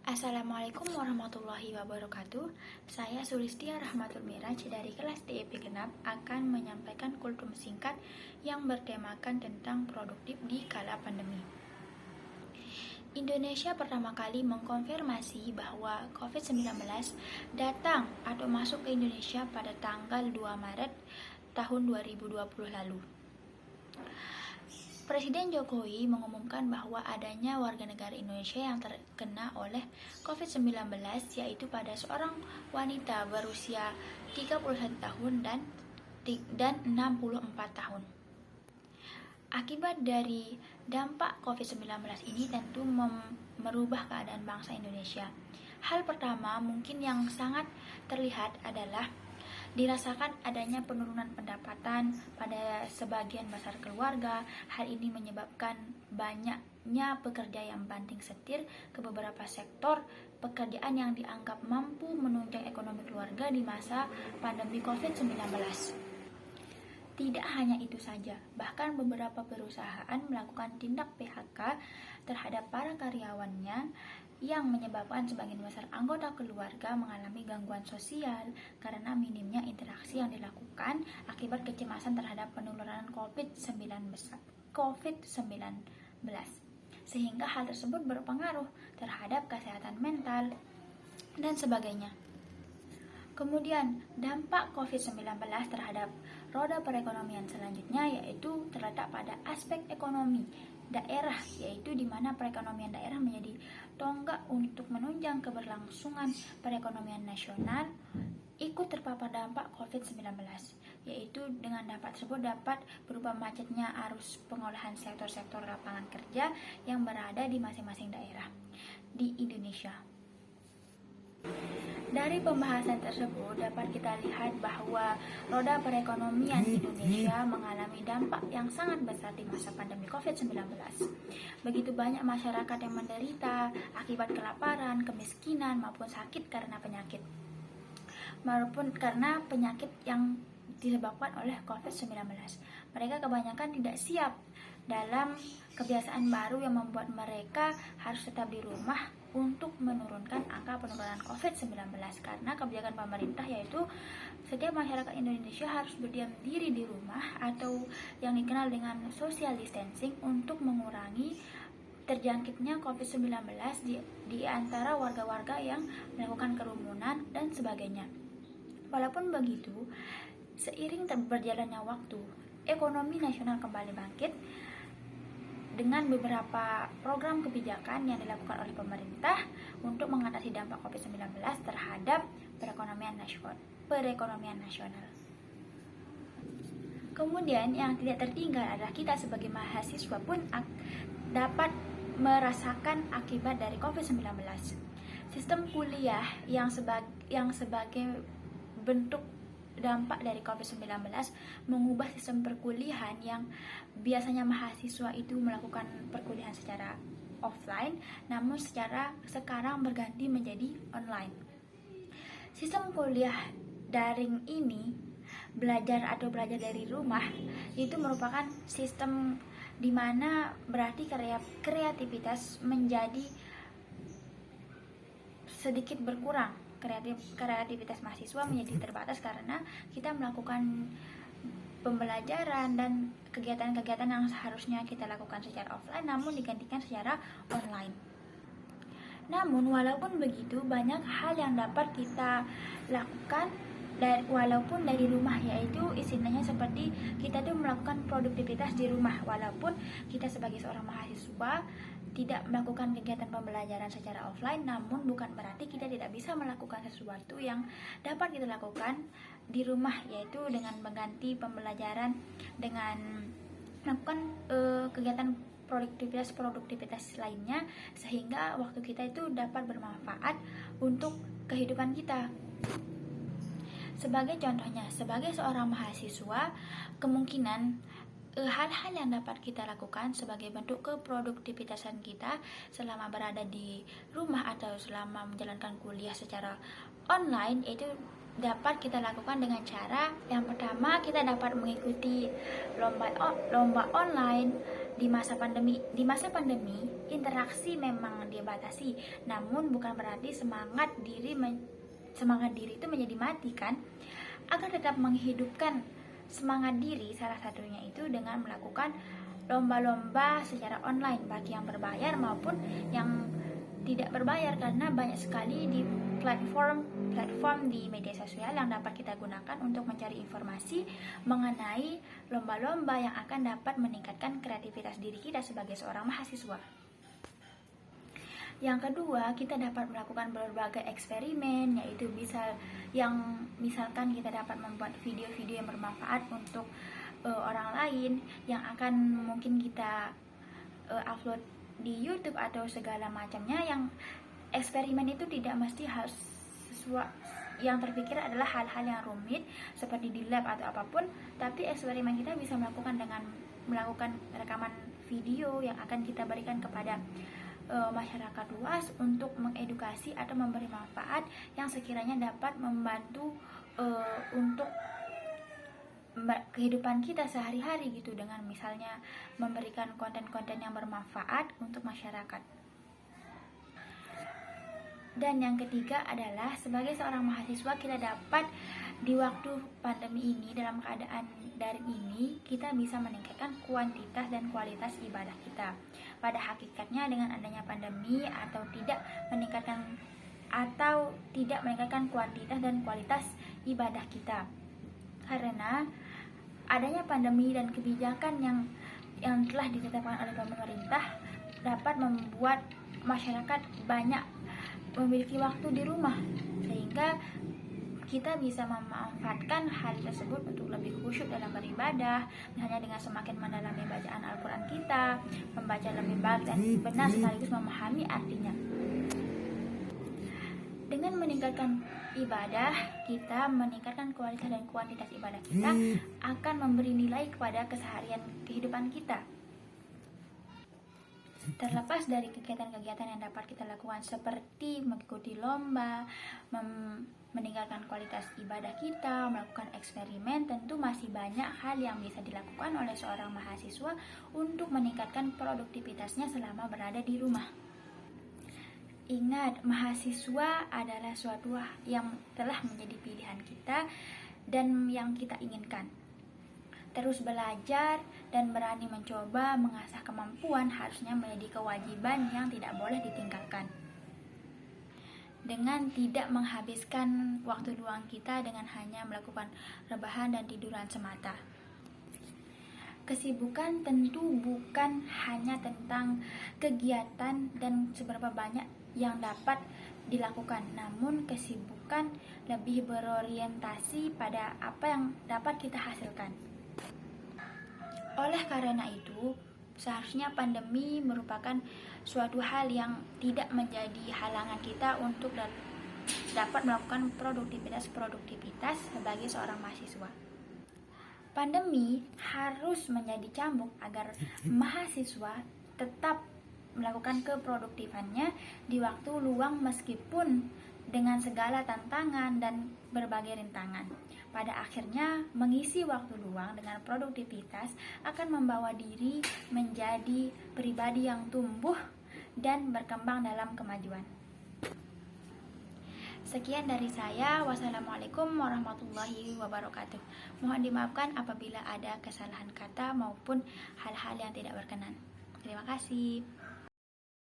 Assalamualaikum warahmatullahi wabarakatuh. Saya Sulistia Rahmatul Miraj dari kelas DIP Genap akan menyampaikan kultum singkat yang bertemakan tentang produktif di kala pandemi. Indonesia pertama kali mengkonfirmasi bahwa COVID-19 datang atau masuk ke Indonesia pada tanggal 2 Maret tahun 2020 lalu. Presiden Jokowi mengumumkan bahwa adanya warga negara Indonesia yang terkena oleh COVID-19 yaitu pada seorang wanita berusia 31 tahun dan 64 tahun. Akibat dari dampak COVID-19 ini tentu merubah keadaan bangsa Indonesia. Hal pertama mungkin yang sangat terlihat adalah dirasakan adanya penurunan pendapatan pada sebagian besar keluarga. Hal ini menyebabkan banyaknya pekerja yang banting setir ke beberapa sektor pekerjaan yang dianggap mampu menunjang ekonomi keluarga di masa pandemi COVID-19. Tidak hanya itu saja, bahkan beberapa perusahaan melakukan tindak PHK terhadap para karyawannya yang menyebabkan sebagian besar anggota keluarga mengalami gangguan sosial karena minimnya interaksi yang dilakukan akibat kecemasan terhadap penularan COVID-19. Sehingga hal tersebut berpengaruh terhadap kesehatan mental dan sebagainya. Kemudian, dampak COVID-19 terhadap roda perekonomian selanjutnya yaitu terletak pada aspek ekonomi daerah, yaitu di mana perekonomian daerah menjadi tonggak untuk menunjang keberlangsungan perekonomian nasional ikut terpapar dampak COVID-19, yaitu dengan dampak tersebut dapat berupa macetnya arus pengolahan sektor-sektor lapangan kerja yang berada di masing-masing daerah di Indonesia. Dari pembahasan tersebut dapat kita lihat bahwa roda perekonomian Indonesia mengalami dampak yang sangat besar di masa pandemi COVID-19. Begitu banyak masyarakat yang menderita akibat kelaparan, kemiskinan maupun sakit karena penyakit. Maupun karena penyakit yang disebabkan oleh COVID-19. Mereka kebanyakan tidak siap dalam kebiasaan baru yang membuat mereka harus tetap di rumah untuk menurunkan angka penularan COVID-19 karena kebijakan pemerintah yaitu setiap masyarakat Indonesia harus berdiam diri di rumah atau yang dikenal dengan social distancing untuk mengurangi terjangkitnya COVID-19 di antara warga-warga yang melakukan kerumunan dan sebagainya. Walaupun begitu, seiring berjalannya waktu, ekonomi nasional kembali bangkit dengan beberapa program kebijakan yang dilakukan oleh pemerintah untuk mengatasi dampak COVID-19 terhadap perekonomian nasional. Kemudian yang tidak tertinggal adalah kita sebagai mahasiswa pun dapat merasakan akibat dari COVID-19. Sistem kuliah yang sebagai bentuk dampak dari COVID-19 mengubah sistem perkuliahan yang biasanya mahasiswa itu melakukan perkuliahan secara offline, namun sekarang berganti menjadi online. Sistem kuliah daring ini, belajar dari rumah, itu merupakan sistem di mana berarti kreativitas menjadi sedikit berkurang. Kreativitas mahasiswa menjadi terbatas karena kita melakukan pembelajaran dan kegiatan-kegiatan yang seharusnya kita lakukan secara offline namun digantikan secara online. Namun walaupun begitu, banyak hal yang dapat kita lakukan walaupun dari rumah, yaitu istilahnya seperti kita tuh melakukan produktivitas di rumah walaupun kita sebagai seorang mahasiswa tidak melakukan kegiatan pembelajaran secara offline, namun bukan berarti kita tidak bisa melakukan sesuatu yang dapat kita lakukan di rumah, yaitu dengan mengganti pembelajaran dengan melakukan kegiatan produktivitas lainnya sehingga waktu kita itu dapat bermanfaat untuk kehidupan kita. Sebagai contohnya, sebagai seorang mahasiswa, kemungkinan hal-hal yang dapat kita lakukan sebagai bentuk keproduktivitasan kita selama berada di rumah atau selama menjalankan kuliah secara online itu dapat kita lakukan dengan cara yang pertama, kita dapat mengikuti lomba online Di masa pandemi, interaksi memang dibatasi, namun bukan berarti semangat diri itu menjadi mati kan? Agar tetap menghidupkan semangat diri, salah satunya itu dengan melakukan lomba-lomba secara online bagi yang berbayar maupun yang tidak berbayar, karena banyak sekali di platform di media sosial yang dapat kita gunakan untuk mencari informasi mengenai lomba-lomba yang akan dapat meningkatkan kreativitas diri kita sebagai seorang mahasiswa. Yang kedua, kita dapat melakukan berbagai eksperimen, yaitu misalkan kita dapat membuat video-video yang bermanfaat untuk orang lain yang akan mungkin kita upload di YouTube atau segala macamnya. Yang eksperimen itu tidak mesti harus yang terpikir adalah hal-hal yang rumit seperti di lab atau apapun, tapi eksperimen kita bisa melakukan dengan melakukan rekaman video yang akan kita berikan kepada masyarakat luas untuk mengedukasi atau memberi manfaat yang sekiranya dapat membantu untuk kehidupan kita sehari-hari gitu, dengan misalnya memberikan konten-konten yang bermanfaat untuk masyarakat. Dan yang ketiga adalah sebagai seorang mahasiswa, kita dapat di waktu pandemi ini, dalam keadaan daring ini, kita bisa meningkatkan kuantitas dan kualitas ibadah kita. Pada hakikatnya dengan adanya pandemi tidak meningkatkan kuantitas dan kualitas ibadah kita, karena adanya pandemi dan kebijakan yang telah ditetapkan oleh pemerintah dapat membuat masyarakat banyak memiliki waktu di rumah, sehingga kita bisa memanfaatkan hal tersebut untuk lebih khusyuk dalam beribadah, misalnya dengan semakin mendalami bacaan Al-Quran kita, membaca lebih baik dan benar sekaligus memahami artinya. Dengan meningkatkan ibadah, kita meningkatkan kualitas dan kuantitas ibadah kita akan memberi nilai kepada keseharian kehidupan kita. Terlepas dari kegiatan-kegiatan yang dapat kita lakukan seperti mengikuti lomba, meningkatkan kualitas ibadah kita, melakukan eksperimen, tentu masih banyak hal yang bisa dilakukan oleh seorang mahasiswa untuk meningkatkan produktivitasnya selama berada di rumah. Ingat, mahasiswa adalah suatu yang telah menjadi pilihan kita dan yang kita inginkan. Terus belajar dan berani mencoba mengasah kemampuan harusnya menjadi kewajiban yang tidak boleh ditinggalkan. Dengan tidak menghabiskan waktu luang kita dengan hanya melakukan rebahan dan tiduran semata. Kesibukan tentu bukan hanya tentang kegiatan dan seberapa banyak yang dapat dilakukan, namun kesibukan lebih berorientasi pada apa yang dapat kita hasilkan. Oleh karena itu, seharusnya pandemi merupakan suatu hal yang tidak menjadi halangan kita untuk dapat melakukan produktivitas sebagai seorang mahasiswa. Pandemi harus menjadi cambuk agar mahasiswa tetap melakukan keproduktifannya di waktu luang meskipun dengan segala tantangan dan berbagai rintangan. Pada akhirnya, mengisi waktu luang dengan produktivitas akan membawa diri menjadi pribadi yang tumbuh dan berkembang dalam kemajuan. Sekian dari saya. Wassalamualaikum warahmatullahi wabarakatuh. Mohon dimaafkan apabila ada kesalahan kata maupun hal-hal yang tidak berkenan. Terima kasih.